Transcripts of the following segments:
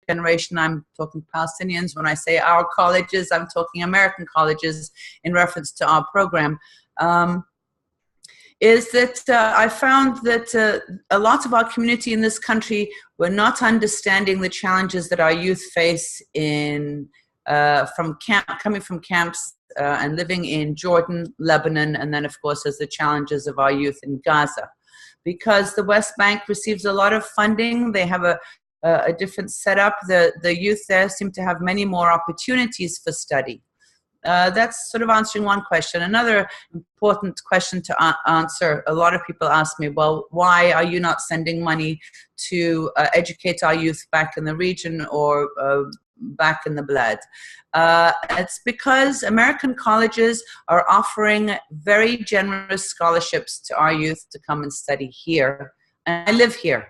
generation, I'm talking Palestinians. When I say our colleges, I'm talking American colleges in reference to our program, is that I found that a lot of our community in this country were not understanding the challenges that our youth face in coming from camps and living in Jordan, Lebanon, and then, of course, as the challenges of our youth in Gaza. Because the West Bank receives a lot of funding, they have a different setup. The youth there seem to have many more opportunities for study. That's sort of answering one question. Another important question to answer, a lot of people ask me, well, why are you not sending money to educate our youth back in the region or back in the bled? It's because American colleges are offering very generous scholarships to our youth to come and study here. And I live here.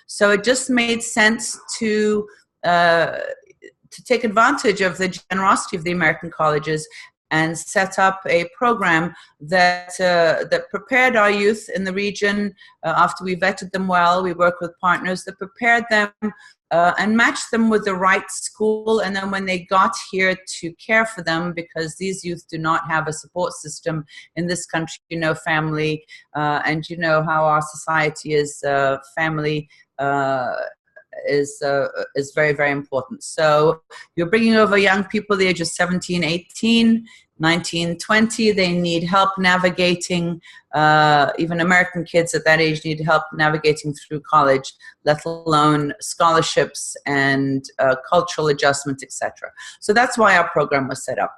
So it just made sense to take advantage of the generosity of the American colleges and set up a program that prepared our youth in the region. After we vetted them well, we worked with partners that prepared them and matched them with the right school. And then when they got here, to care for them, because these youth do not have a support system in this country. You know, family, and you know how our society is, family is very, very important. So you're bringing over young people the age of 17, 18, 19, 20. They need help navigating, even American kids at that age need help navigating through college, let alone scholarships and cultural adjustment, etc. So that's why our program was set up.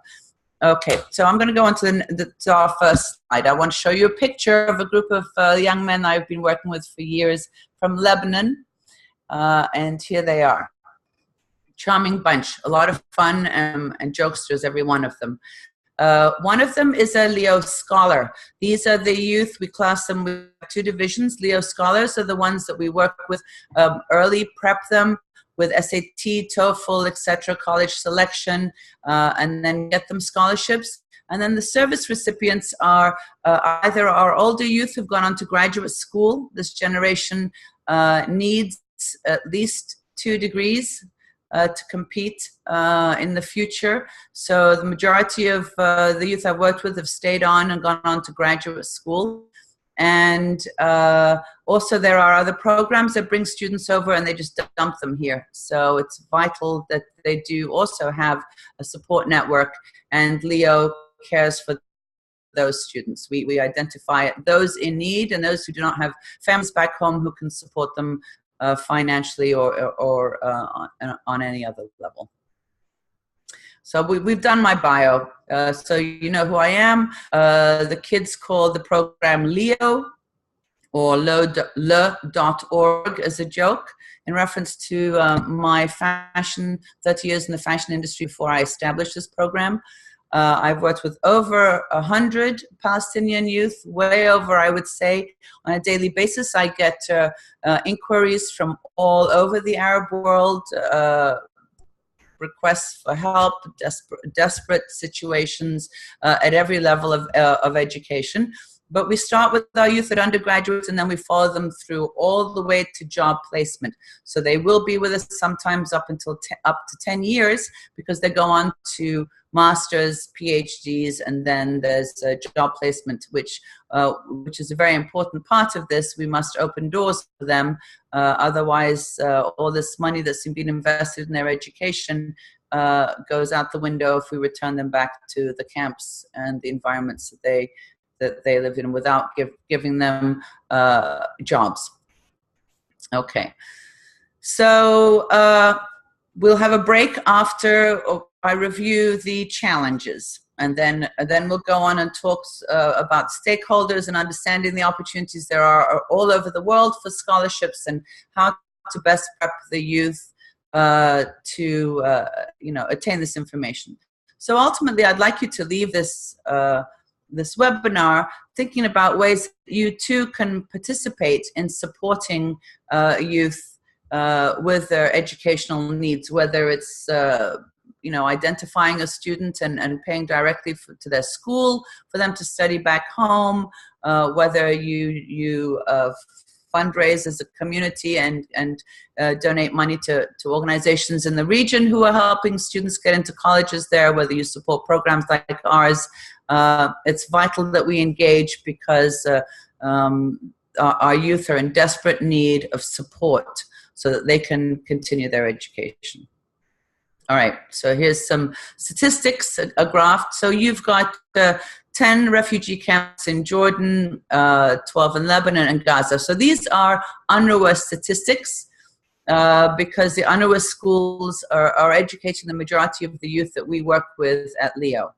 Okay, so I'm going to go on to our first slide. I want to show you a picture of a group of young men I've been working with for years from Lebanon. And here they are. Charming bunch, a lot of fun and jokesters, every one of them. One of them is a Leo Scholar. These are the youth, we class them with two divisions. Leo Scholars are the ones that we work with early, prep them with SAT, TOEFL, etc., college selection, and then get them scholarships. And then the service recipients are either our older youth who've gone on to graduate school. This generation needs at least 2 degrees to compete in the future. So the majority of the youth I've worked with have stayed on and gone on to graduate school. And also there are other programs that bring students over and they just dump them here. So it's vital that they do also have a support network, and Leo cares for those students. We identify those in need and those who do not have families back home who can support them financially or on any other level. So we've done my bio, so you know who I am. The kids call the program Leo, or le.org as a joke, in reference to my 30 years in the fashion industry before I established this program. I've worked with over 100 Palestinian youth, way over, I would say, on a daily basis. I get inquiries from all over the Arab world, requests for help, desperate situations at every level of education. But we start with our youth at undergraduates, and then we follow them through all the way to job placement. So they will be with us sometimes up to 10 years, because they go on to masters, PhDs, and then there's job placement, which is a very important part of this. We must open doors for them. Otherwise, all this money that's been invested in their education goes out the window if we return them back to the camps and the environments that they live in without giving them jobs. Okay, so we'll have a break after I review the challenges, and then we'll go on and talk about stakeholders and understanding the opportunities there are all over the world for scholarships and how to best prep the youth to attain this information. So ultimately, I'd like you to leave this webinar thinking about ways that you too can participate in supporting youth with their educational needs, whether it's identifying a student and paying directly to their school for them to study back home, whether you fundraise as a community and donate money to organizations in the region who are helping students get into colleges there, whether you support programs like ours. It's vital that we engage because our youth are in desperate need of support so that they can continue their education. All right, so here's some statistics, a graph. So you've got 10 refugee camps in Jordan, 12 in Lebanon and Gaza. So these are UNRWA statistics because the UNRWA schools are educating the majority of the youth that we work with at Leo.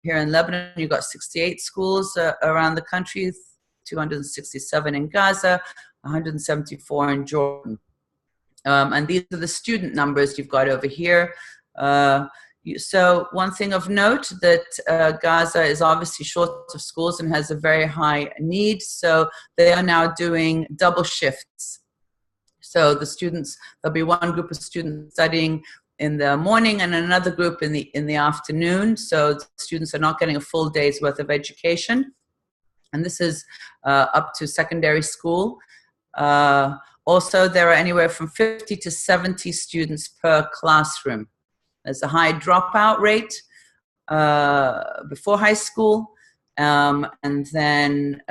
Here in Lebanon, you've got 68 schools around the country, 267 in Gaza, 174 in Jordan. And these are the student numbers you've got over here. So one thing of note that Gaza is obviously short of schools and has a very high need. So they are now doing double shifts. So the students, there'll be one group of students studying in the morning and another group in the afternoon. So students are not getting a full day's worth of education. And this is up to secondary school. Also, there are anywhere from 50 to 70 students per classroom. There's a high dropout rate before high school. And then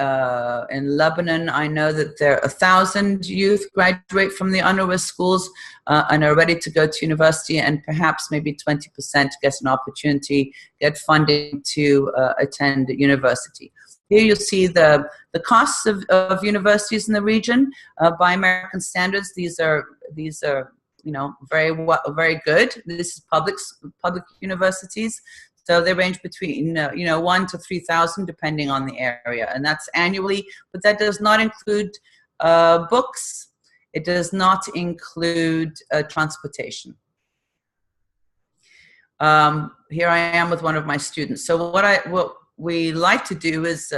in Lebanon, I know that there are 1,000 youth graduate from the UNRWA schools and are ready to go to university, and perhaps maybe 20% get an opportunity, get funding to attend university. Here you'll see the costs of universities in the region by American standards. These are very good. This is public universities. So they range between, 1,000 to 3,000 depending on the area, and that's annually, but that does not include books. It does not include transportation. Here I am with one of my students. So what we like to do is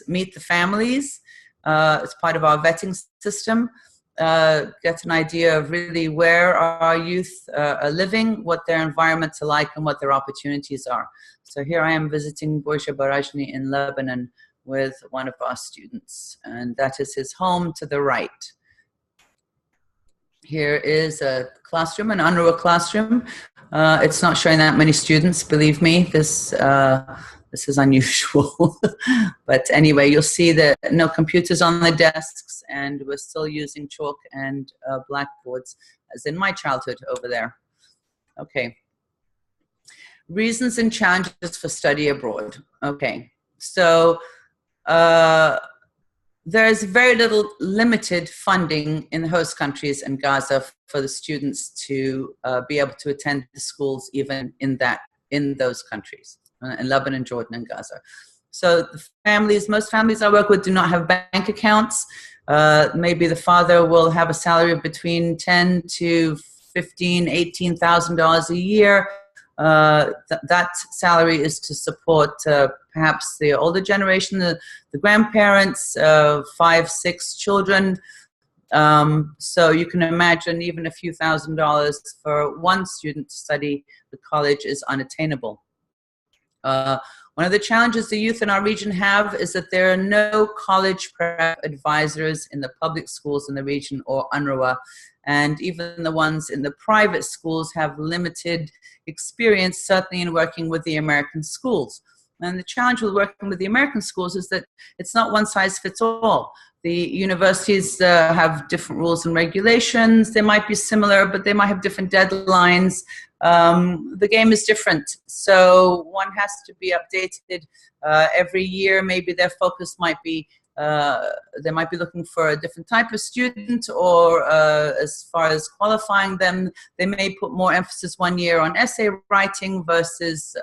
meet the families as part of our vetting system. Get an idea of really where our youth are living, what their environments are like, and what their opportunities are. So here I am visiting Borja Barajni in Lebanon with one of our students, and that is his home to the right. Here is a classroom, an UNRWA classroom. It's not showing that many students, believe me. This is unusual. But anyway, you'll see that no computers on the desks, and we're still using chalk and blackboards, as in my childhood over there. Okay. Reasons and challenges for study abroad. Okay. So there's very limited funding in the host countries and Gaza for the students to be able to attend the schools even in those countries. In Lebanon, Jordan, and Gaza. So the most families I work with do not have bank accounts. Maybe the father will have a salary of between $10,000 to $15,000, $18,000 a year. That salary is to support perhaps the older generation, the grandparents, 5, 6 children. So you can imagine even a few $1,000s for one student to study the college is unattainable. One of the challenges the youth in our region have is that there are no college prep advisors in the public schools in the region or UNRWA, and even the ones in the private schools have limited experience, certainly in working with the American schools. And the challenge with working with the American schools is that it's not one size fits all. The universities have different rules and regulations. They might be similar, but they might have different deadlines. The game is different. So one has to be updated every year. Maybe their focus might be, they might be looking for a different type of student, or as far as qualifying them, they may put more emphasis one year on essay writing versus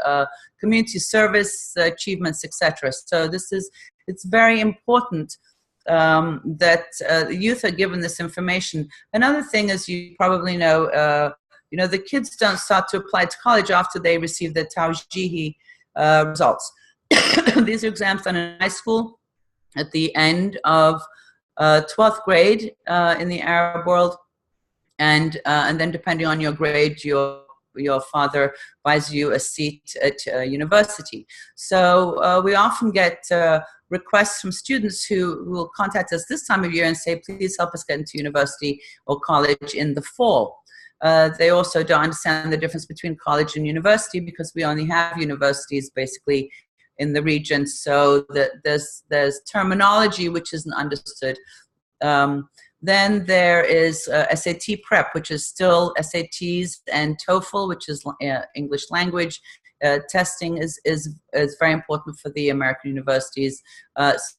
community service achievements, etc. So it's very important that the youth are given this information. Another thing, as you probably know, the kids don't start to apply to college after they receive their Tawjihi results. These are exams done in high school at the end of 12th grade in the Arab world, and then depending on your grade, your father buys you a seat at university. So we often get requests from students who will contact us this time of year and say, please help us get into university or college in the fall. They also don't understand the difference between college and university because we only have universities basically in the region, so that there's terminology which isn't understood. Then there is SAT prep, which is still SATs, and TOEFL, which is English language. Testing is very important for the American universities.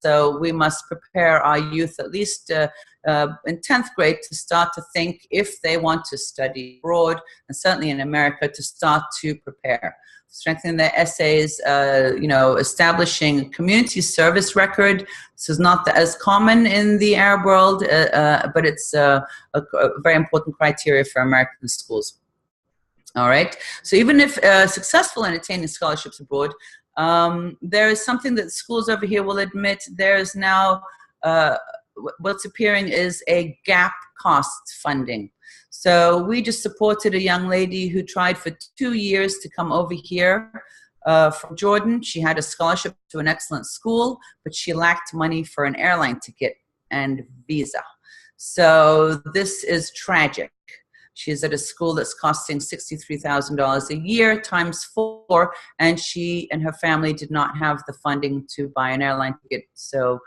So we must prepare our youth at least in 10th grade to start to think if they want to study abroad, and certainly in America to start to prepare. Strengthening their essays, establishing a community service record. This is not as common in the Arab world, but it's a very important criteria for American schools. All right. So even if successful in attaining scholarships abroad, there is something that schools over here will admit. There is now what's appearing is a gap cost funding. So we just supported a young lady who tried for 2 years to come over here from Jordan. She had a scholarship to an excellent school, but she lacked money for an airline ticket and visa. So this is tragic. She's at a school that's costing $63,000 a year times 4, and she and her family did not have the funding to buy an airline ticket. So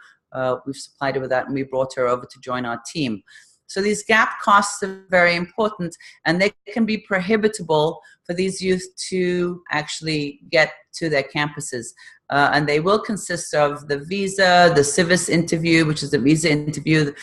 we've supplied her with that, and we brought her over to join our team. So these gap costs are very important, and they can be prohibitable for these youth to actually get to their campuses. And they will consist of the visa, the civis interview, which is the visa interview.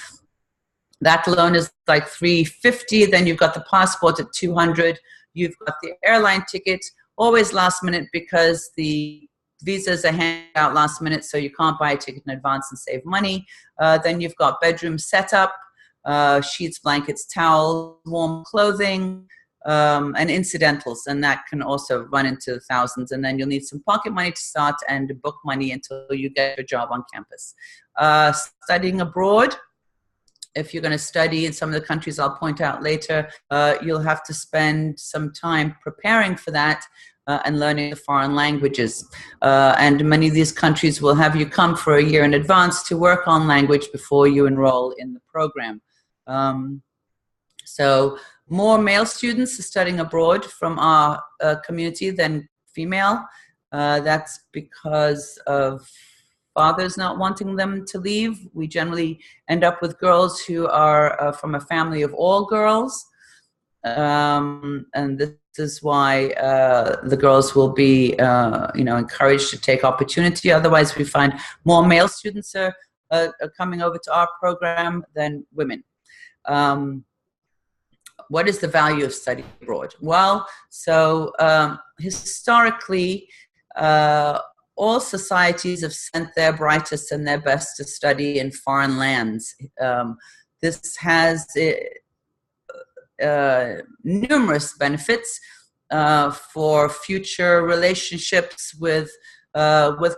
That alone is like $350. Then you've got the passport at $200. You've got the airline ticket, always last minute because the visas are handed out last minute, so you can't buy a ticket in advance and save money. Then you've got bedroom setup, sheets, blankets, towels, warm clothing, and incidentals, and that can also run into the thousands. And then you'll need some pocket money to start and book money until you get a job on campus. Studying abroad, if you're going to study in some of the countries I'll point out later, you'll have to spend some time preparing for that and learning the foreign languages. And many of these countries will have you come for a year in advance to work on language before you enroll in the program. So more male students are studying abroad from our community than female. That's because of fathers not wanting them to leave. We generally end up with girls who are from a family of all girls. And this is why the girls will be encouraged to take opportunity. Otherwise, we find more male students are coming over to our program than women. What is the value of study abroad? Well, so historically, all societies have sent their brightest and their best to study in foreign lands. This has numerous benefits for future relationships with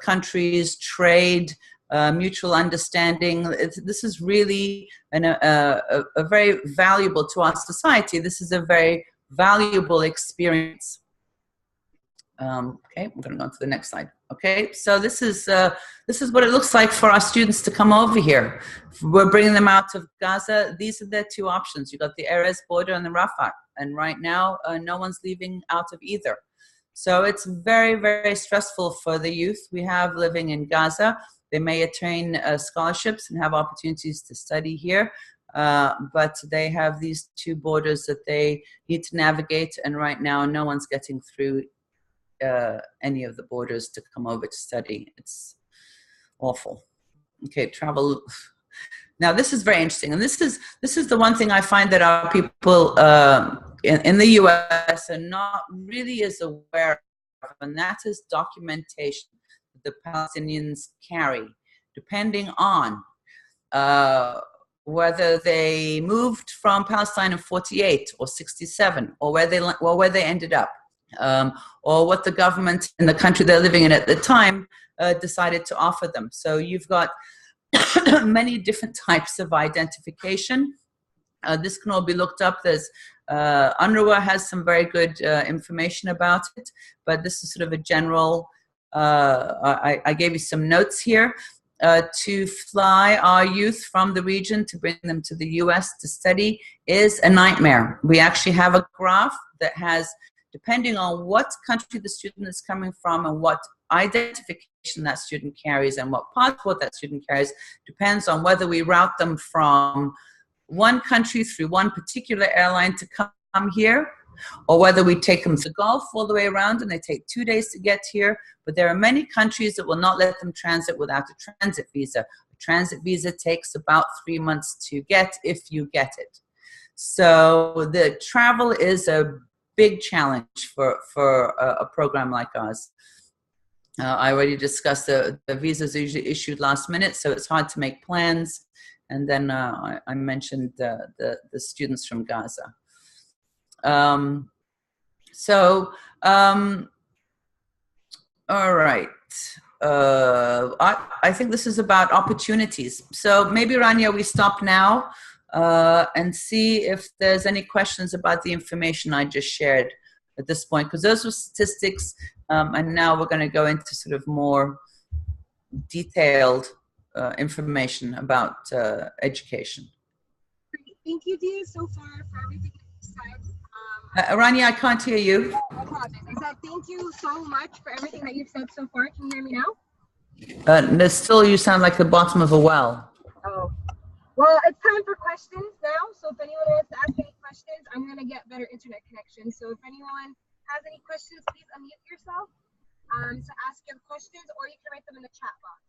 countries, trade, mutual understanding. This is really a very valuable to our society. This is a very valuable experience. Okay, we're going to go on to the next slide. Okay, so this is what it looks like for our students to come over here. We're bringing them out of Gaza. These are their two options. You've got the Erez border and the Rafah, and right now no one's leaving out of either. So it's very, very stressful for the youth we have living in Gaza. They may attain scholarships and have opportunities to study here, but they have these two borders that they need to navigate, and right now no one's getting through any of the borders to come over to study. It's awful. Okay, travel. Now this is very interesting, and this is the one thing I find that our people in the U.S. are not really as aware of, and that is documentation the Palestinians carry, depending on whether they moved from Palestine in 48 or 67, or where they ended up. Or what the government in the country they're living in at the time decided to offer them. So you've got many different types of identification. This can all be looked up. There's UNRWA has some very good information about it, but this is sort of a general, I gave you some notes here. to fly our youth from the region to bring them to the US to study is a nightmare. We actually have a graph that has, depending on what country the student is coming from and what identification that student carries and what passport that student carries, depends on whether we route them from one country through one particular airline to come here, or whether we take them to Gulf all the way around and they take 2 days to get here. But there are many countries that will not let them transit without a transit visa. A transit visa takes about 3 months to get, if you get it. So the travel is a big challenge for a program like ours. I already discussed the visas are usually issued last minute, so it's hard to make plans. And then I mentioned the students from Gaza. All right. I think this is about opportunities. So maybe, Rania, we stop now and see if there's any questions about the information I just shared at this point, because those were statistics, and now we're going to go into sort of more detailed information about education. Thank you, Deya, so far for everything you said. Rania, I can't hear you. I apologize. I said thank you so much for everything that you've said so far. Can you hear me now? Still, you sound like the bottom of a well. Oh. Well, it's time for questions now. So if anyone wants to ask any questions, I'm going to get better internet connection. So if anyone has any questions, please unmute yourself to ask your questions, or you can write them in the chat box.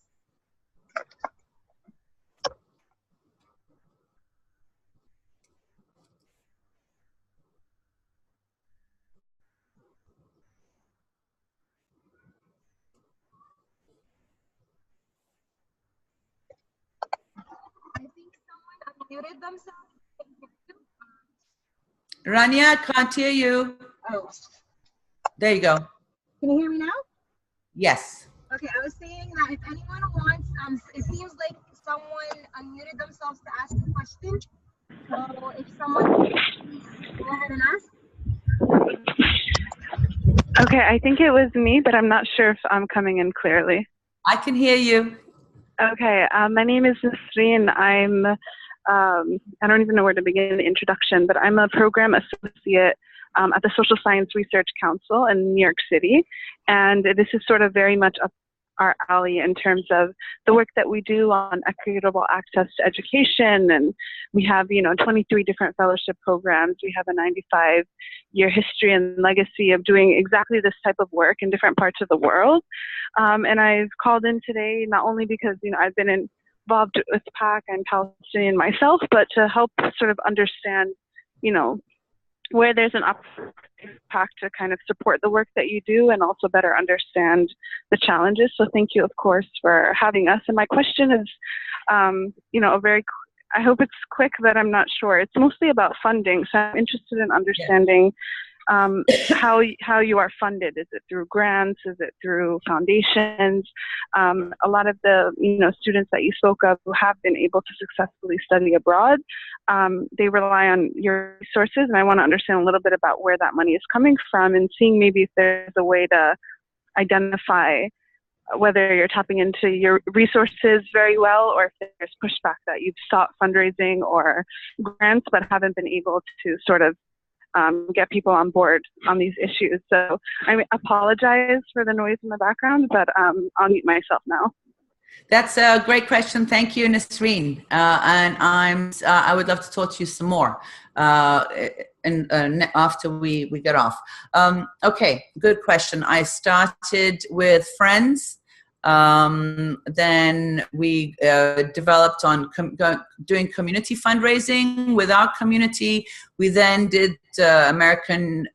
I think someone unmuted themselves. Rania, can't hear you. Oh. There you go. Can you hear me now? Yes. Okay, I was saying that if anyone wants, it seems like someone unmuted themselves to ask a question. So if someone please go ahead and ask. Okay, I think it was me, but I'm not sure if I'm coming in clearly. I can hear you. Okay, my name is Nasreen. I'm, I don't even know where to begin the introduction, but I'm a program associate at the Social Science Research Council in New York City. And this is sort of very much up our alley in terms of the work that we do on equitable access to education. And we have, 23 different fellowship programs. We have a 95-year history and legacy of doing exactly this type of work in different parts of the world. And I've called in today not only because, I've been involved with PACC and Palestinian myself, but to help sort of understand, where there's an PACC to kind of support the work that you do and also better understand the challenges. So thank you, of course, for having us. And my question is, I hope it's quick, but I'm not sure. It's mostly about funding. So I'm interested in understanding how you are funded. Is it through grants? Is it through foundations? A lot of the students that you spoke of who have been able to successfully study abroad, they rely on your resources, and I want to understand a little bit about where that money is coming from and seeing maybe if there's a way to identify whether you're tapping into your resources very well, or if there's pushback that you've sought fundraising or grants but haven't been able to sort of get people on board on these issues. So I apologize for the noise in the background, but I'll mute myself now. That's a great question. Thank you, Nasreen. And I would love to talk to you some more after we get off. Okay, good question. I started with friends. Then we developed on doing community fundraising with our community. We then did American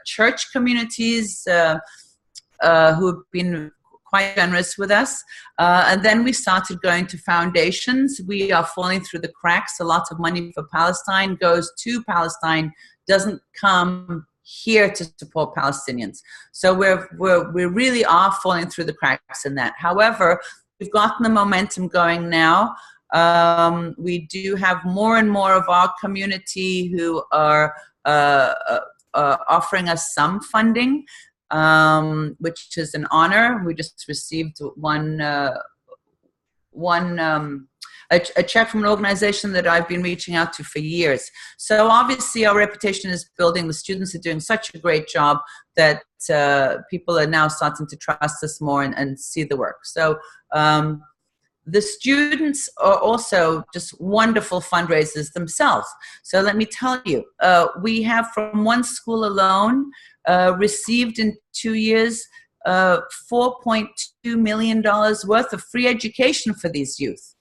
church communities who have been quite generous with us. And then we started going to foundations. We are falling through the cracks. A lot of money for Palestine goes to Palestine, doesn't come here to support Palestinians. So we really are falling through the cracks in that. However, we've gotten the momentum going now. We do have more and more of our community who are offering us some funding, which is an honor. We just received one a check from an organization that I've been reaching out to for years. So obviously our reputation is building. The students are doing such a great job that people are now starting to trust us more and see the work. So the students are also just wonderful fundraisers themselves. So let me tell you, we have from one school alone received in 2 years $4.2 million worth of free education for these youth.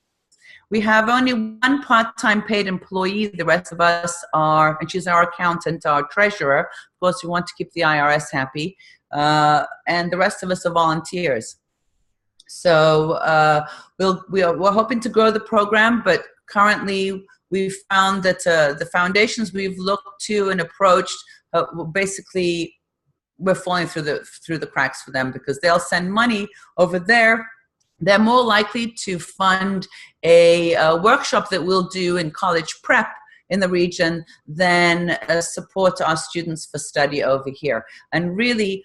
We have only one part-time paid employee. The rest of us are, and she's our accountant, our treasurer. Of course, we want to keep the IRS happy. And the rest of us are volunteers. So we're hoping to grow the program, but currently we've found that the foundations we've looked to and approached, basically we're falling through the cracks for them, because they'll send money over there. They're more likely to fund a workshop that we'll do in college prep in the region than support our students for study over here. And really,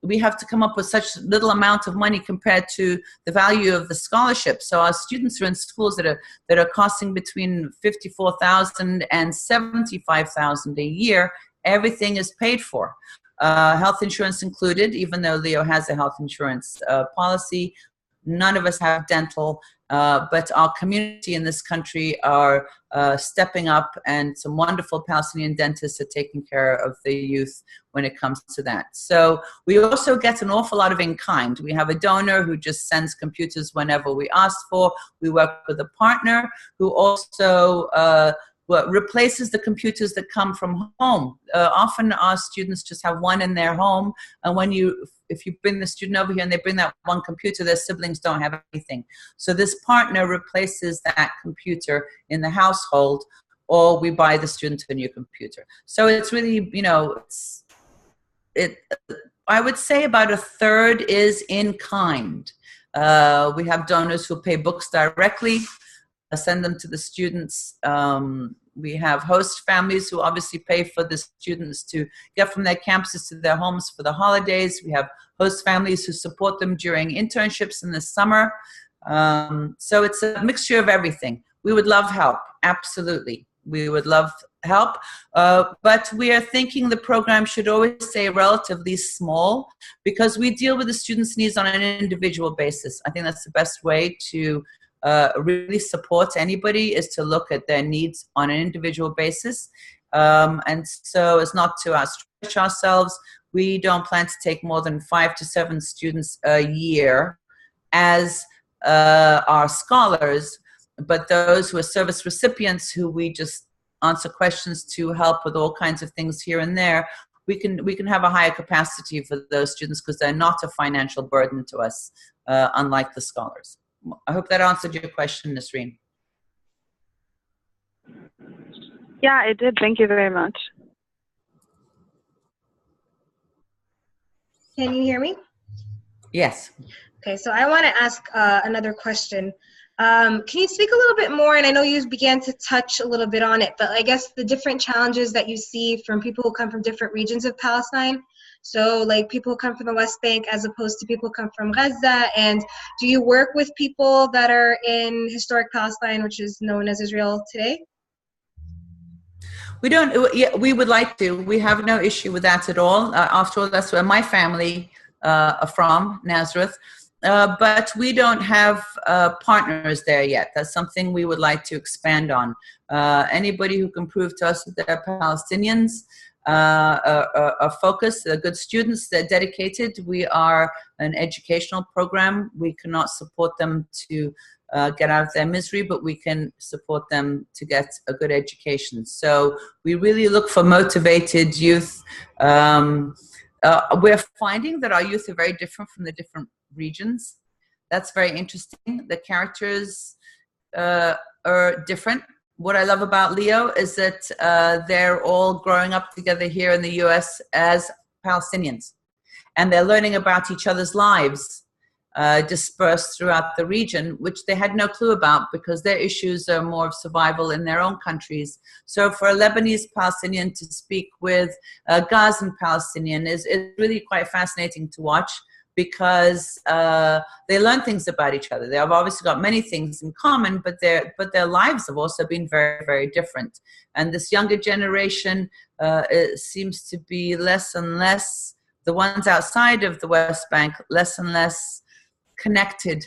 we have to come up with such little amount of money compared to the value of the scholarship. So our students are in schools that are costing between $54,000 and $75,000 a year. Everything is paid for. Health insurance included, even though Leo has a health insurance policy. None of us have dental, but our community in this country are stepping up, and some wonderful Palestinian dentists are taking care of the youth when it comes to that. So we also get an awful lot of in-kind. We have a donor who just sends computers whenever we ask for. We work with a partner who also replaces the computers that come from home. Often our students just have one in their home, and if you bring the student over here and they bring that one computer, their siblings don't have anything. So this partner replaces that computer in the household, or we buy the student a new computer. So it's really, I would say about a third is in kind. We have donors who pay books directly, send them to the students. We have host families who obviously pay for the students to get from their campuses to their homes for the holidays. We have host families who support them during internships in the summer. So it's a mixture of everything. We would love help, absolutely. We would love help, but we are thinking the program should always stay relatively small, because we deal with the students' needs on an individual basis. I think that's the best way to really support anybody, is to look at their needs on an individual basis. And so as not to stretch ourselves, we don't plan to take more than 5 to 7 students a year as our scholars, but those who are service recipients who we just answer questions to, help with all kinds of things here and there, we can have a higher capacity for those students, because they're not a financial burden to us, unlike the scholars. I hope that answered your question, Nasreen. Yeah, it did. Thank you very much. Can you hear me? Yes. Okay, so I want to ask another question. Can you speak a little bit more, and I know you began to touch a little bit on it, but I guess the different challenges that you see from people who come from different regions of Palestine. So like people who come from the West Bank as opposed to people who come from Gaza, and do you work with people that are in historic Palestine, which is known as Israel today? We don't, yeah, we would like to. We have no issue with that at all. After all, that's where my family are from, Nazareth. But we don't have partners there yet. That's something we would like to expand on. Anybody who can prove to us that they're Palestinians, are focused, they're good students, they're dedicated. We are an educational program. We cannot support them to get out of their misery, but we can support them to get a good education. So we really look for motivated youth. We're finding that our youth are very different from the different regions. That's very interesting. The characters are different. What I love about Leo is that they're all growing up together here in the US as Palestinians, and they're learning about each other's lives dispersed throughout the region, which they had no clue about, because their issues are more of survival in their own countries. So for a Lebanese Palestinian to speak with a Gazan Palestinian is really quite fascinating to watch. because they learn things about each other. They have obviously got many things in common, but their lives have also been very, very different. And this younger generation it seems to be less and less, the ones outside of the West Bank, less and less connected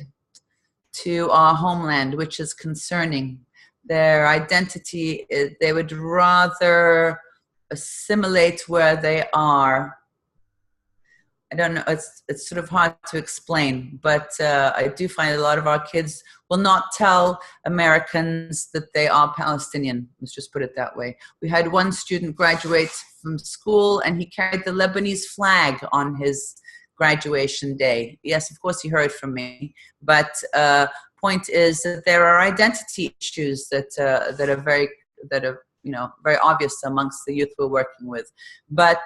to our homeland, which is concerning. Their identity, they would rather assimilate where they are. I don't know, it's sort of hard to explain, but I do find a lot of our kids will not tell Americans that they are Palestinian. Let's just put it that way. We had one student graduate from school and he carried the Lebanese flag on his graduation day. Yes, of course he heard from me, but point is that there are identity issues that are very obvious amongst the youth we're working with. But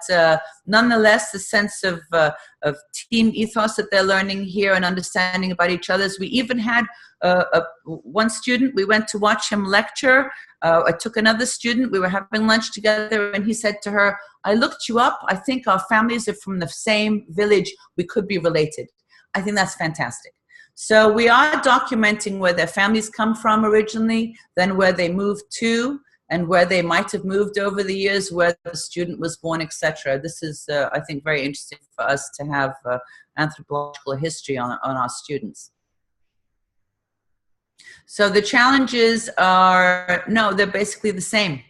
nonetheless, the sense of team ethos that they're learning here and understanding about each other. We even had one student, we went to watch him lecture. I took another student, we were having lunch together, and he said to her, I looked you up, I think our families are from the same village, we could be related. I think that's fantastic. So we are documenting where their families come from originally, then where they moved to, and where they might have moved over the years, where the student was born, etc. This is, I think, very interesting for us to have anthropological history on our students. So the challenges are, no, they're basically the same.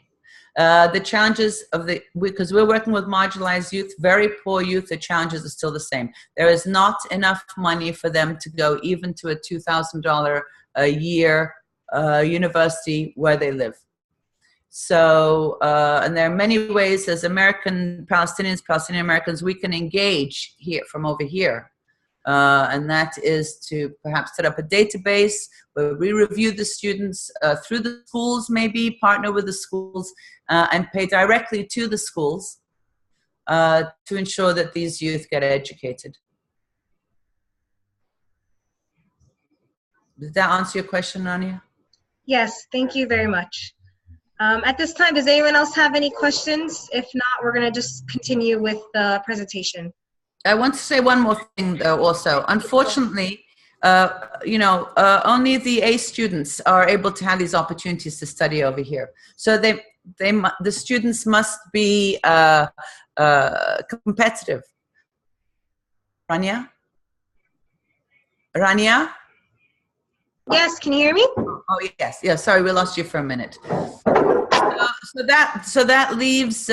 The challenges of because we're working with marginalized youth, very poor youth, the challenges are still the same. There is not enough money for them to go even to a $2,000 a year university where they live. So, and there are many ways as American Palestinians, Palestinian Americans, we can engage here from over here. And that is to perhaps set up a database where we review the students through the schools, maybe partner with the schools and pay directly to the schools to ensure that these youth get educated. Did that answer your question, Rania? Yes, thank you very much. At this time, does anyone else have any questions? If not, we're going to just continue with the presentation. I want to say one more thing, though, also. Unfortunately, only the A students are able to have these opportunities to study over here. So the students must be competitive. Rania? Rania? Yes, can you hear me? Oh, yes. Yeah, sorry, we lost you for a minute. So that leaves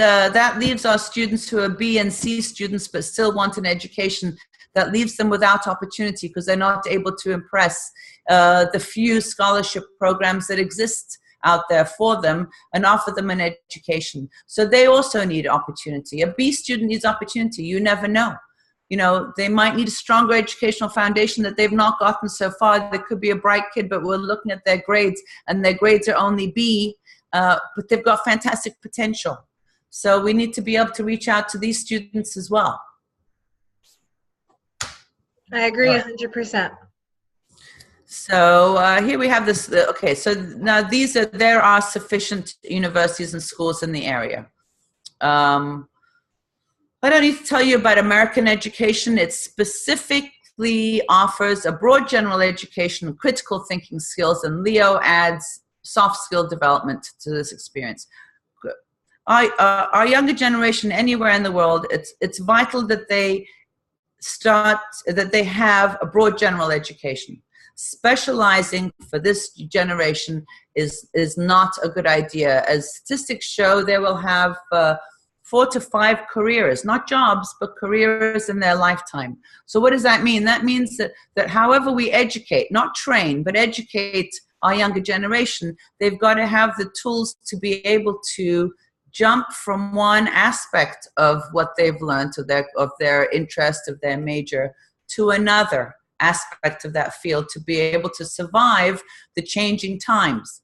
our students who are B and C students but still want an education. That leaves them without opportunity because they're not able to impress the few scholarship programs that exist out there for them and offer them an education. So they also need opportunity. A B student needs opportunity. You never know. You know, they might need a stronger educational foundation that they've not gotten so far. They could be a bright kid, but we're looking at their grades, and their grades are only B, but they've got fantastic potential. So we need to be able to reach out to these students as well. I agree 100%. So here we have this, okay, so now there are sufficient universities and schools in the area. I don't need to tell you about American education. It specifically offers a broad general education, critical thinking skills, and Leo adds soft skill development to this experience. Our younger generation anywhere in the world, it's vital that they have a broad general education. Specializing for this generation is not a good idea. As statistics show, they will have 4 to 5 careers, not jobs, but careers in their lifetime. So what does that mean? That means that however we educate, not train, but educate our younger generation, they've got to have the tools to be able to jump from one aspect of what they've learned, of their interest, of their major, to another aspect of that field to be able to survive the changing times.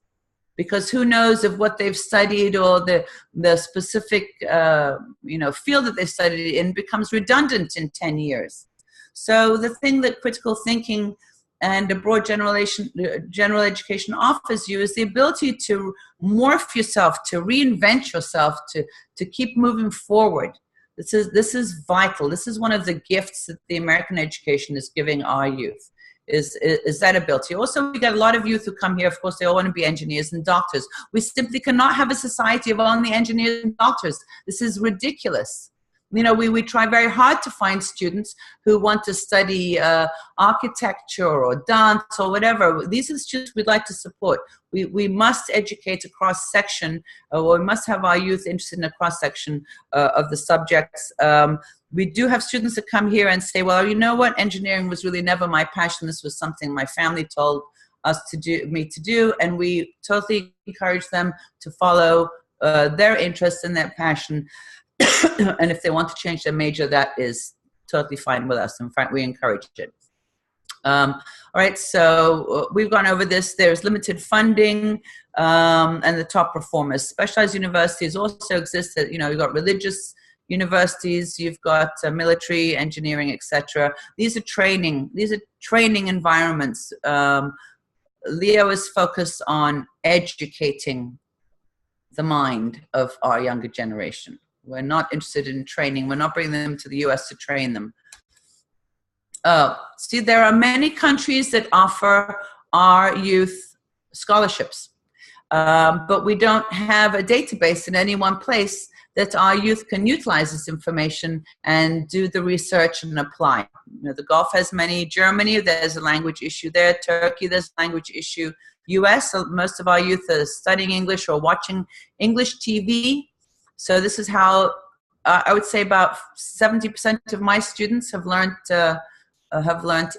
Because who knows if what they've studied or the specific field that they've studied in becomes redundant in 10 years. So the thing that critical thinking and a broad general education offers you is the ability to morph yourself, to reinvent yourself, to keep moving forward. This is vital. This is one of the gifts that the American education is giving our youth, is that ability. Also, we get a lot of youth who come here. Of course, they all want to be engineers and doctors. We simply cannot have a society of only engineers and doctors. This is ridiculous. You know, we try very hard to find students who want to study architecture or dance or whatever. These are the students we'd like to support. We must educate a cross-section, or we must have our youth interested in a cross-section of the subjects. We do have students that come here and say, well, you know what, engineering was really never my passion. This was something my family told me to do, and we totally encourage them to follow their interest and their passion. And if they want to change their major, that is totally fine with us. In fact, we encourage it. All right, so we've gone over this. There's limited funding, and the top performers. Specialized universities also exist. That, you know, you've got religious universities, you've got military, engineering, etc. These are training environments. Leo is focused on educating the mind of our younger generation. We're not interested in training. We're not bringing them to the US to train them. See, there are many countries that offer our youth scholarships, but we don't have a database in any one place that our youth can utilize this information and do the research and apply. You know, the Gulf has many. Germany, there's a language issue there. Turkey, there's a language issue. US, so most of our youth are studying English or watching English TV. So this is how I would say about 70% of my students have learned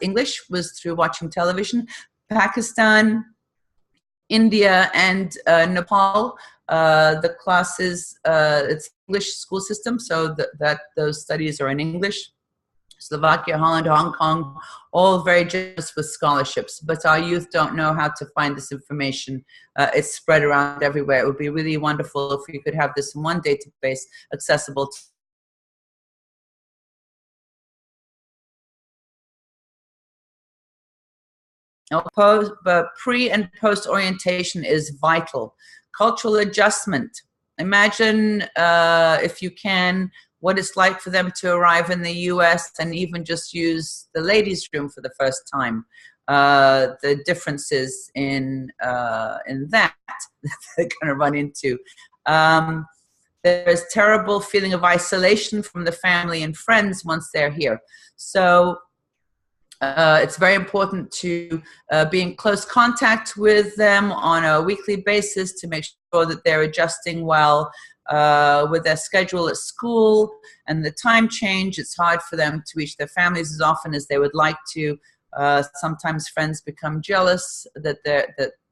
English was through watching television. Pakistan, India, and Nepal, the classes, it's English school system, so that those studies are in English. Slovakia, Holland, Hong Kong, all very generous with scholarships, but our youth don't know how to find this information. It's spread around everywhere. It would be really wonderful if we could have this in one database accessible to pre and post orientation is vital. Cultural adjustment. Imagine, if you can, what it's like for them to arrive in the US and even just use the ladies' room for the first time. The differences in that they're going to run into. There's terrible feeling of isolation from the family and friends once they're here. So it's very important to be in close contact with them on a weekly basis to make sure that they're adjusting well with their schedule at school and the time change. It's hard for them to reach their families as often as they would like to. Sometimes friends become jealous that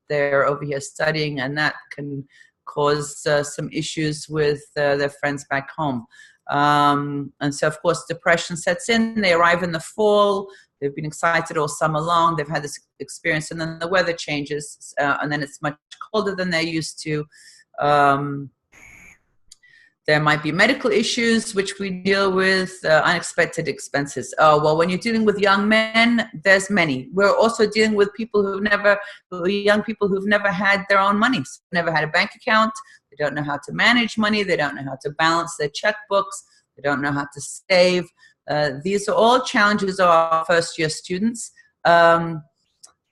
they're over here studying, and that can cause some issues with their friends back home. And so, of course, depression sets in. They arrive in the fall. They've been excited all summer long. They've had this experience, and then the weather changes, and then it's much colder than they're used to. There might be medical issues, which we deal with, unexpected expenses. Oh, well, when you're dealing with young men, there's many. We're also dealing with people young people who've never had their own money, so never had a bank account. They don't know how to manage money. They don't know how to balance their checkbooks. They don't know how to save. These are all challenges of our first-year students.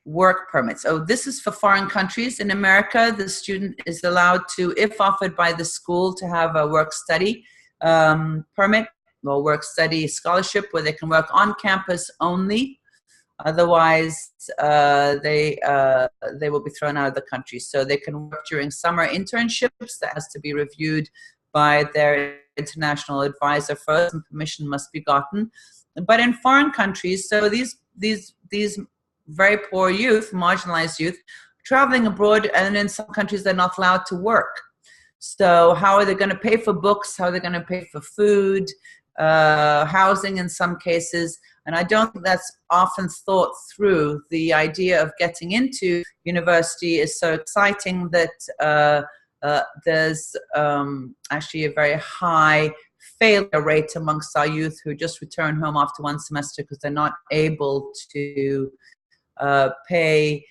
Work permits. Oh, this is for foreign countries. In America, the student is allowed to, if offered by the school, to have a work-study permit or work-study scholarship where they can work on campus only. Otherwise, they will be thrown out of the country. So they can work during summer internships. That has to be reviewed by their international advisor first, and permission must be gotten. But in foreign countries, so these very poor youth, marginalized youth, traveling abroad, and in some countries they're not allowed to work. So how are they going to pay for books? How are they going to pay for food, housing in some cases? And I don't think that's often thought through. The idea of getting into university is so exciting that there's actually a very high failure rate amongst our youth who just return home after one semester because they're not able to pay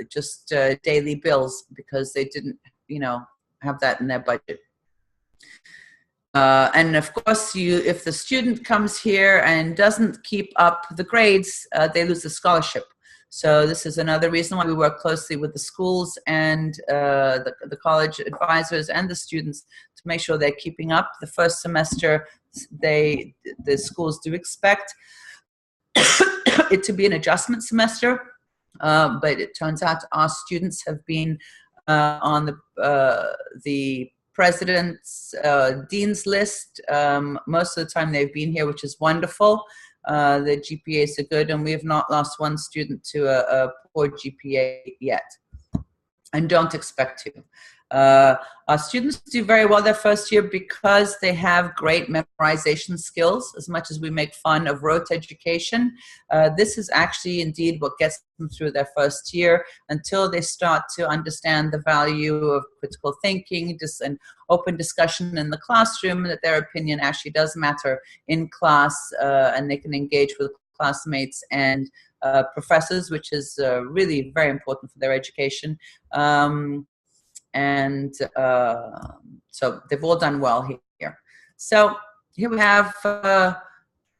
just daily bills because they didn't, have that in their budget. And of course, if the student comes here and doesn't keep up the grades, they lose the scholarship. So this is another reason why we work closely with the schools and the college advisors and the students to make sure they're keeping up. The first semester, the schools do expect it to be an adjustment semester, but it turns out our students have been on the president's dean's list most of the time they've been here, which is wonderful. The GPAs are good, and we have not lost one student to a poor GPA yet, and don't expect to. Our students do very well their first year because they have great memorization skills. As much as we make fun of rote education, this is actually indeed what gets them through their first year until they start to understand the value of critical thinking, and open discussion in the classroom, that their opinion actually does matter in class, and they can engage with classmates and professors, which is really very important for their education. So they've all done well here. So here we have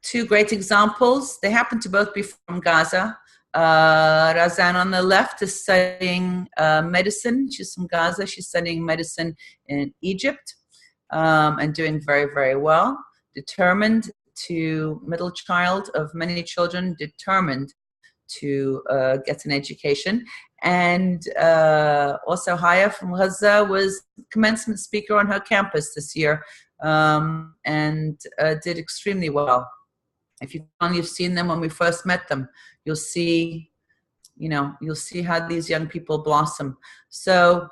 two great examples. They happen to both be from Gaza. Razan on the left is studying medicine. She's from Gaza. She's studying medicine in Egypt and doing very, very well. Determined to, middle child of many children, determined to get an education. And also Haya from Gaza was commencement speaker on her campus this year, and did extremely well. If you've seen them when we first met them, you'll see how these young people blossom. So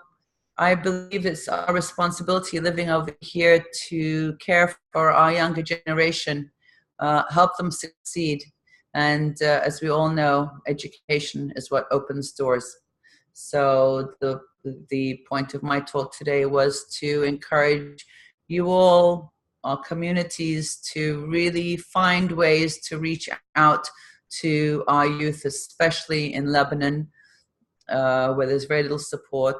I believe it's our responsibility living over here to care for our younger generation, help them succeed. And as we all know, education is what opens doors. So the point of my talk today was to encourage you all, our communities, to really find ways to reach out to our youth, especially in Lebanon, where there's very little support,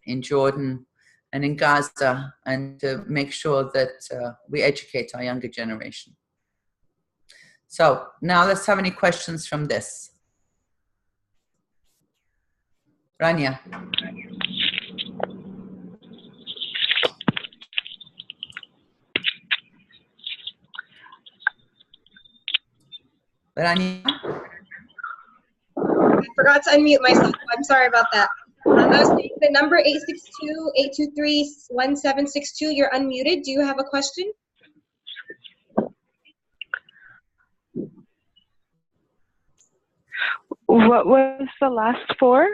in Jordan and in Gaza, and to make sure that we educate our younger generation. So now let's have any questions from this. Rania. Rania? I forgot to unmute myself. I'm sorry about that. I was saying the number 862-823-1762. You're unmuted. Do you have a question? What was the last four?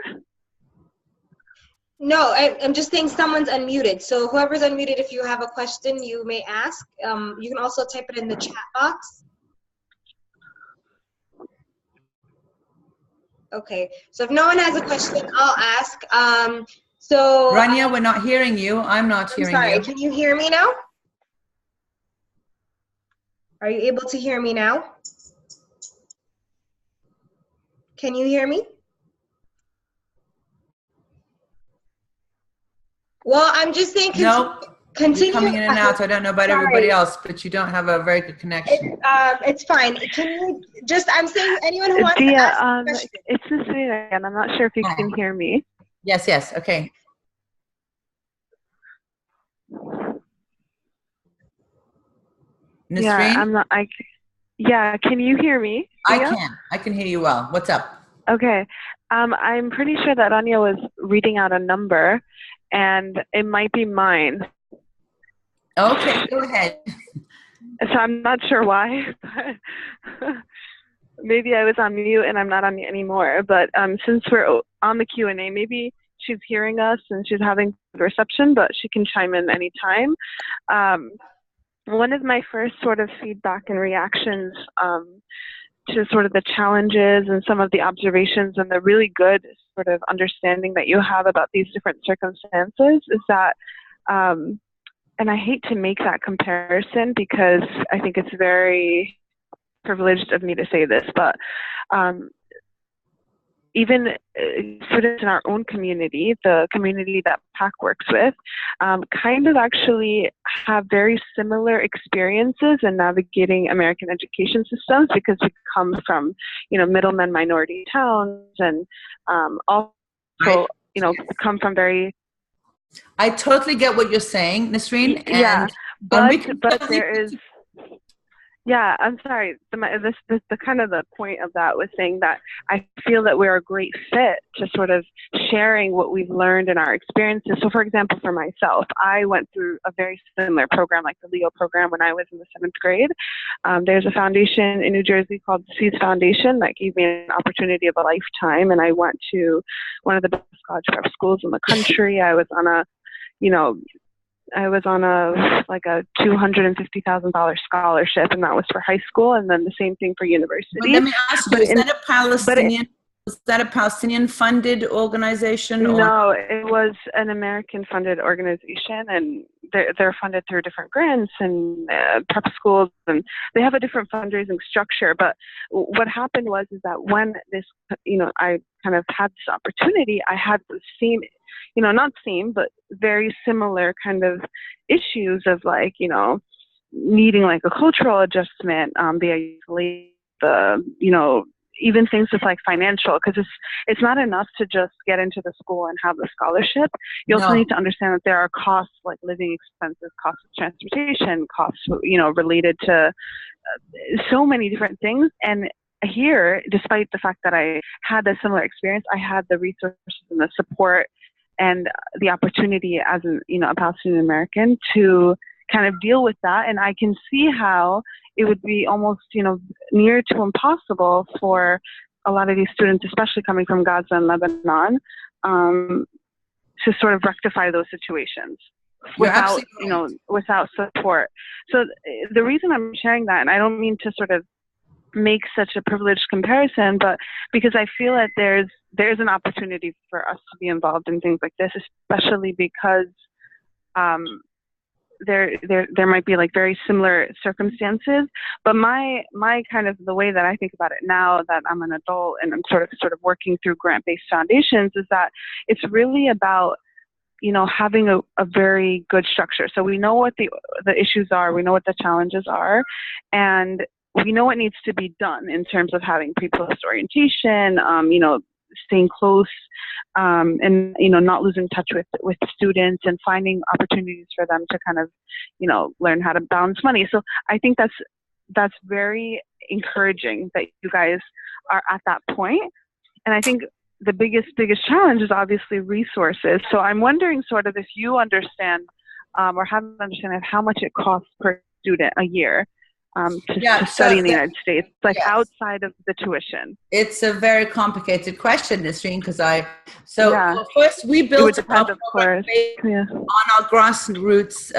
No, I'm just saying someone's unmuted. So whoever's unmuted, if you have a question, you may ask. You can also type it in the chat box. Okay, so if no one has a question, I'll ask. Rania, we're not hearing you. I'm not hearing you. Sorry, can you hear me now? Are you able to hear me now? Can you hear me? Well, I'm just saying continue. You're coming in and out. I don't know about everybody else, but you don't have a very good connection. It's fine. Can you just, I'm saying anyone who wants to ask a question. It's Nasreen again. I'm not sure if you can hear me. Yes, okay. Nasreen? Yeah, can you hear me? Deya? I can hear you well. What's up? Okay. I'm pretty sure that Anya was reading out a number, and it might be mine. Okay, go ahead. So I'm not sure why, but maybe I was on mute and I'm not on mute anymore. But since we're on the Q&A, maybe she's hearing us and she's having good reception, but she can chime in anytime. One of my first sort of feedback and reactions to sort of the challenges and some of the observations and the really good sort of understanding that you have about these different circumstances is that, and I hate to make that comparison because I think it's very privileged of me to say this, but even students in our own community, the community that PACC works with, kind of actually have very similar experiences in navigating American education systems, because we come from, middlemen minority towns, and also, come from very... I totally get what you're saying, Nasreen. Yeah, And but there is... Yeah, I'm sorry. The kind of the point of that was saying that I feel that we're a great fit to sort of sharing what we've learned in our experiences. So, for example, for myself, I went through a very similar program, like the Leo program, when I was in the 7th grade. There's a foundation in New Jersey called the Seeds Foundation that gave me an opportunity of a lifetime, and I went to one of the best college prep schools in the country. I was on a like a $250,000 scholarship, and that was for high school, and then the same thing for university. But let me ask you, was that a Palestinian funded organization? No, it was an American funded organization, and they're funded through different grants and prep schools, and they have a different fundraising structure. But what happened was that when this, I kind of had this opportunity, I had the same, not same, but very similar kind of issues of like, needing like a cultural adjustment, even things with like financial, because it's not enough to just get into the school and have the scholarship. You also need to understand that there are costs like living expenses, costs of transportation, costs, related to so many different things. And here, despite the fact that I had a similar experience, I had the resources and the support and the opportunity as a Palestinian American to kind of deal with that. And I can see how it would be almost, near to impossible for a lot of these students, especially coming from Gaza and Lebanon, to sort of rectify those situations without, without support. So the reason I'm sharing that, and I don't mean to sort of make such a privileged comparison, but because I feel that there's an opportunity for us to be involved in things like this, especially because there might be like very similar circumstances. But my kind of the way that I think about it now that I'm an adult and I'm sort of working through grant-based foundations is that it's really about having a very good structure. So we know what the issues are, we know what the challenges are, and we know what needs to be done in terms of having pre-post orientation, staying close, and not losing touch with students and finding opportunities for them to kind of learn how to balance money. So I think that's very encouraging that you guys are at that point. And I think the biggest challenge is obviously resources. So I'm wondering sort of if you understand or have an understanding of how much it costs per student a year to study in the United States, outside of the tuition. It's a very complicated question, Nasreen, because first we built a program on our grassroots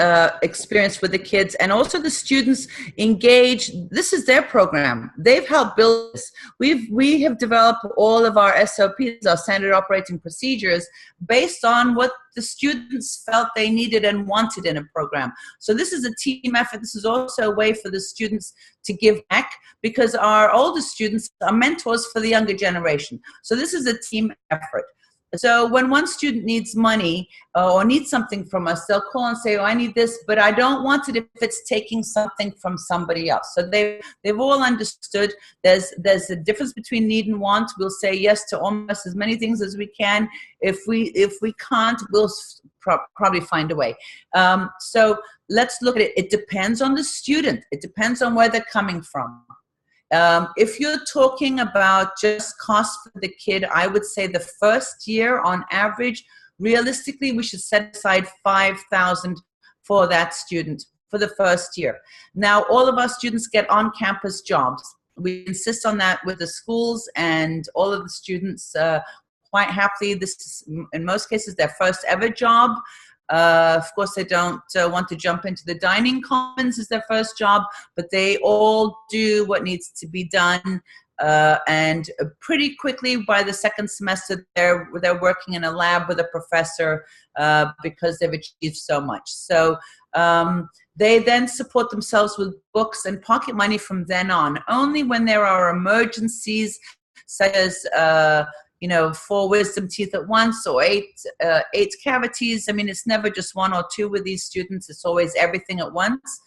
experience with the kids, and also the students engage. This is their program. They've helped build this. We have developed all of our SOPs, our standard operating procedures, based on what the students felt they needed and wanted in a program. So this is a team effort. This is also a way for the students to give back, because our older students are mentors for the younger generation. So this is a team effort. So when one student needs money or needs something from us, they'll call and say, I need this, but I don't want it if it's taking something from somebody else. So they've all understood there's a difference between need and want. We'll say yes to almost as many things as we can. If we can't, we'll probably find a way. So let's look at it. It depends on the student. It depends on where they're coming from. If you're talking about just cost for the kid, I would say the first year on average, realistically, we should set aside $5,000 for that student for the first year. Now, all of our students get on-campus jobs. We insist on that with the schools, and all of the students quite happily, this is, in most cases, their first ever job. Of course, they don't want to jump into the dining commons as their first job, but they all do what needs to be done. And pretty quickly, by the second semester, they're working in a lab with a professor because they've achieved so much. So they then support themselves with books and pocket money from then on. Only when there are emergencies, such as 4 wisdom teeth at once or eight cavities. I mean, it's never just 1 or 2 with these students. It's always everything at once.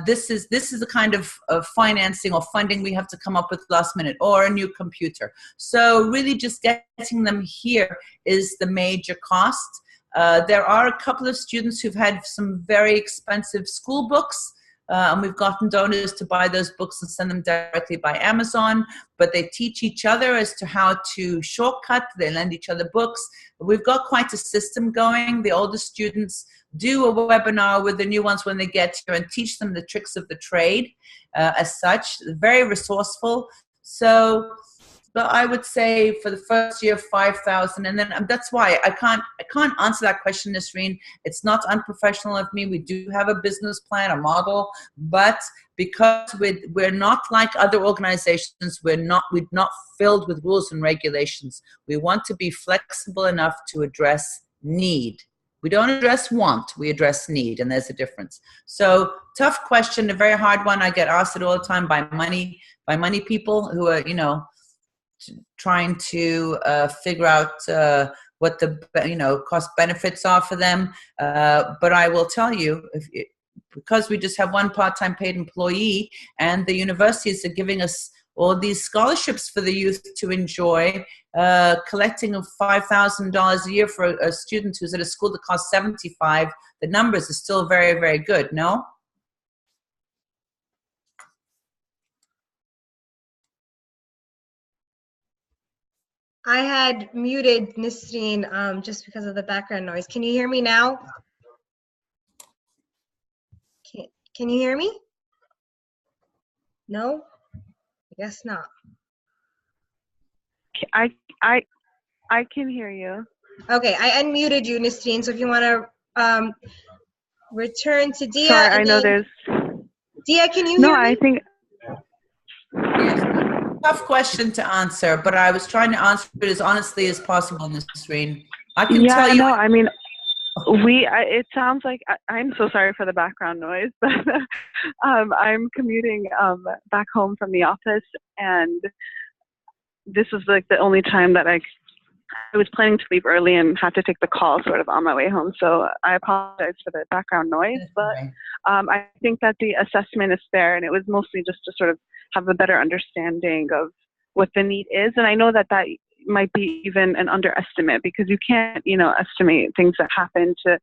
This is the kind of financing or funding we have to come up with last minute, or a new computer. So really just getting them here is the major cost. There are a couple of students who've had some very expensive school books, and we've gotten donors to buy those books and send them directly by Amazon, but they teach each other as to how to shortcut. They lend each other books. We've got quite a system going. The older students do a webinar with the new ones when they get here and teach them the tricks of the trade as such. Very resourceful. So but I would say for the first year, 5,000, and then that's why I can't answer that question, Nasreen. It's not unprofessional of me. We do have a business plan, a model, but because we're not like other organizations, we're not filled with rules and regulations. We want to be flexible enough to address need. We don't address want, we address need, and there's a difference. So tough question, a very hard one. I get asked it all the time by money people who are, trying to figure out what the cost benefits are for them. But I will tell you, because we just have one part-time paid employee, and the universities are giving us all these scholarships for the youth to enjoy, collecting of $5,000 a year for a student who's at a school that costs $75,000, the numbers are still very, very good, no? I had muted Nisreen just because of the background noise. Can you hear me now? Can you hear me? No? I guess not. I can hear you. Okay, I unmuted you, Nisreen. So if you want to return to Deya. Sorry, I know there's. Deya, can you hear me? No, I think. Yes. Tough question to answer, but I was trying to answer it as honestly as possible, Nasreen. I can tell you. No, I mean, it sounds like, I'm so sorry for the background noise, but I'm commuting back home from the office, and this is like the only time that I was planning to leave early and had to take the call sort of on my way home. So I apologize for the background noise, but I think that the assessment is fair, and it was mostly just to sort of have a better understanding of what the need is. And I know that might be even an underestimate, because you can't, estimate things that happen to,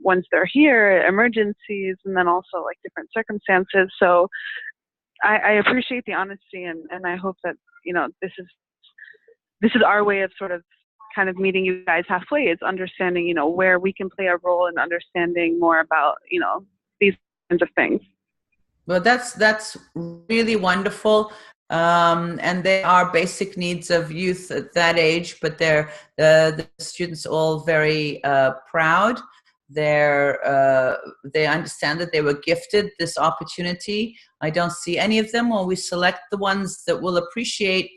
once they're here, emergencies, and then also like different circumstances. So I appreciate the honesty, and I hope that, this is our way of sort of kind of meeting you guys halfway, is understanding, where we can play a role in understanding more about, these kinds of things. Well, that's really wonderful. And they are basic needs of youth at that age, but they're the students all very proud. They understand that they were gifted this opportunity. I don't see any of them, or we select the ones that will appreciate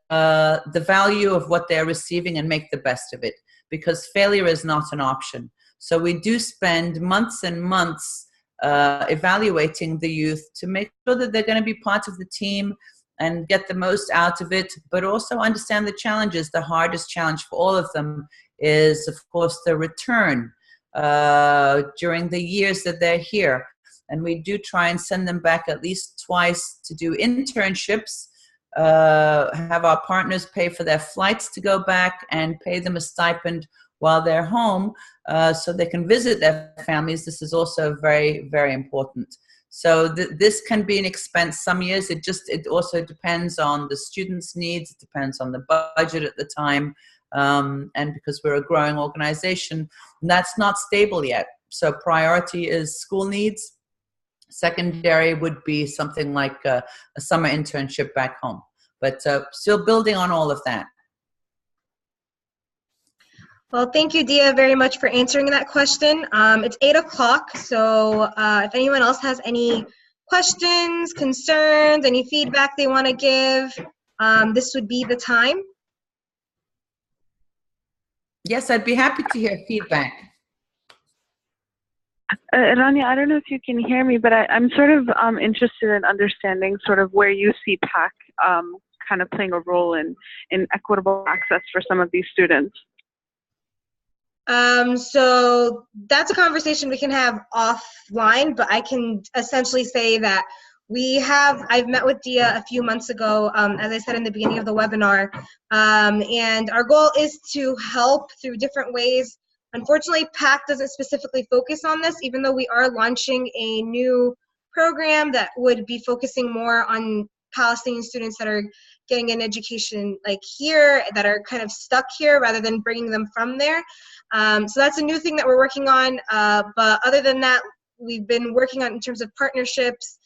the value of what they're receiving and make the best of it, because failure is not an option. So we do spend months and months evaluating the youth to make sure that they're going to be part of the team and get the most out of it, but also understand the challenges. The hardest challenge for all of them is, of course, the return during the years that they're here. And we do try and send them back at least twice to do internships, have our partners pay for their flights to go back and pay them a stipend while they're home, so they can visit their families. This is also very, very important. So this can be an expense some years. It also depends on the students' needs. It depends on the budget at the time. And because we're a growing organization, that's not stable yet. So priority is school needs. Secondary would be something like a summer internship back home. But still building on all of that. Well, thank you, Deya, very much for answering that question. It's 8 o'clock, so if anyone else has any questions, concerns, any feedback they want to give, this would be the time. Yes, I'd be happy to hear feedback. Rania, I don't know if you can hear me, but I'm sort of interested in understanding sort of where you see PACC kind of playing a role in equitable access for some of these students? So that's a conversation we can have offline, but I can essentially say that I've met with Deya a few months ago, as I said in the beginning of the webinar, and our goal is to help through different ways. Unfortunately, PACC doesn't specifically focus on this, even though we are launching a new program that would be focusing more on Palestinian students that are getting an education like here, that are kind of stuck here rather than bringing them from there. So that's a new thing that we're working on, but other than that, we've been working on in terms of partnerships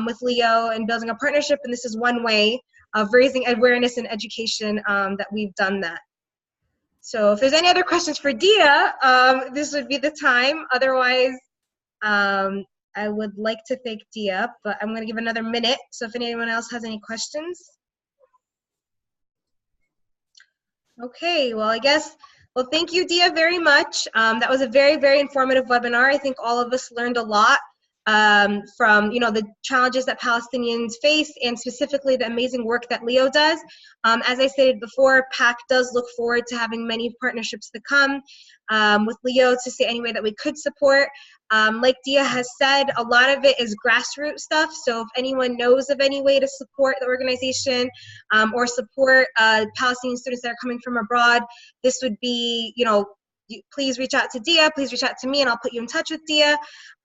with Leo and building a partnership, and this is one way of raising awareness and education that we've done that. So if there's any other questions for Deya, this would be the time. Otherwise, I would like to thank Deya, but I'm going to give another minute. So if anyone else has any questions. Okay, well, well, thank you, Deya, very much. That was a very, very informative webinar. I think all of us learned a lot from the challenges that Palestinians face, and specifically the amazing work that Leo does. As I stated before, PACC does look forward to having many partnerships to come with Leo to see any way that we could support. Like Deya has said, a lot of it is grassroots stuff, so if anyone knows of any way to support the organization or support Palestinian students that are coming from abroad, this would be, please reach out to Deya, please reach out to me, and I'll put you in touch with Deya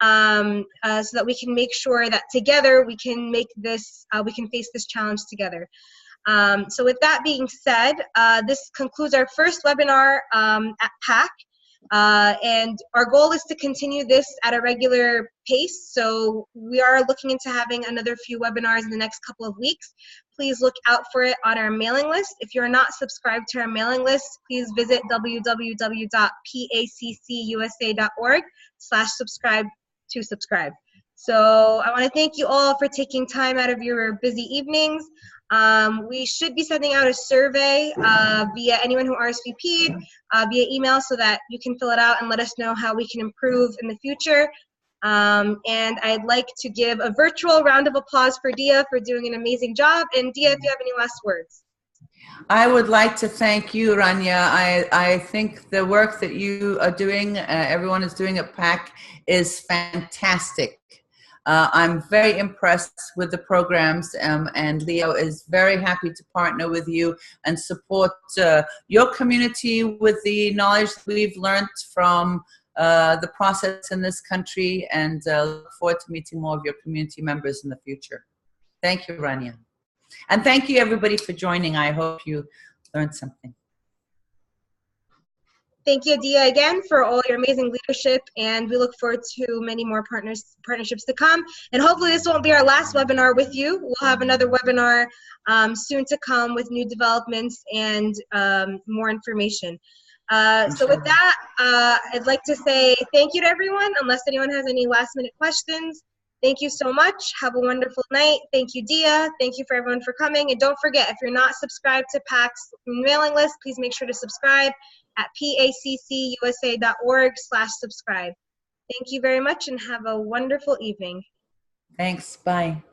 so that we can make sure that together we can make this, we can face this challenge together. So with that being said, this concludes our first webinar at PACC. And our goal is to continue this at a regular pace. So we are looking into having another few webinars in the next couple of weeks. Please look out for it on our mailing list. If you're not subscribed to our mailing list, please visit www.paccusa.org/subscribe to subscribe. So I want to thank you all for taking time out of your busy evenings. We should be sending out a survey via anyone who RSVP'd via email so that you can fill it out and let us know how we can improve in the future. And I'd like to give a virtual round of applause for Deya for doing an amazing job. And Deya, if you have any last words. I would like to thank you, Rania. I think the work that you are doing, everyone is doing at PACC, is fantastic. I'm very impressed with the programs, and Leo is very happy to partner with you and support your community with the knowledge that we've learned from the process in this country, and look forward to meeting more of your community members in the future. Thank you, Rania. And thank you, everybody, for joining. I hope you learned something. Thank you, Deya, again for all your amazing leadership, and we look forward to many more partnerships to come. And hopefully this won't be our last webinar with you. We'll have another webinar soon to come with new developments and more information. So with that, I'd like to say thank you to everyone, unless anyone has any last-minute questions. Thank you so much. Have a wonderful night. Thank you, Deya. Thank you for everyone for coming. And don't forget, if you're not subscribed to PACC's mailing list, please make sure to subscribe at paccusa.org/subscribe. Thank you very much and have a wonderful evening. Thanks. Bye.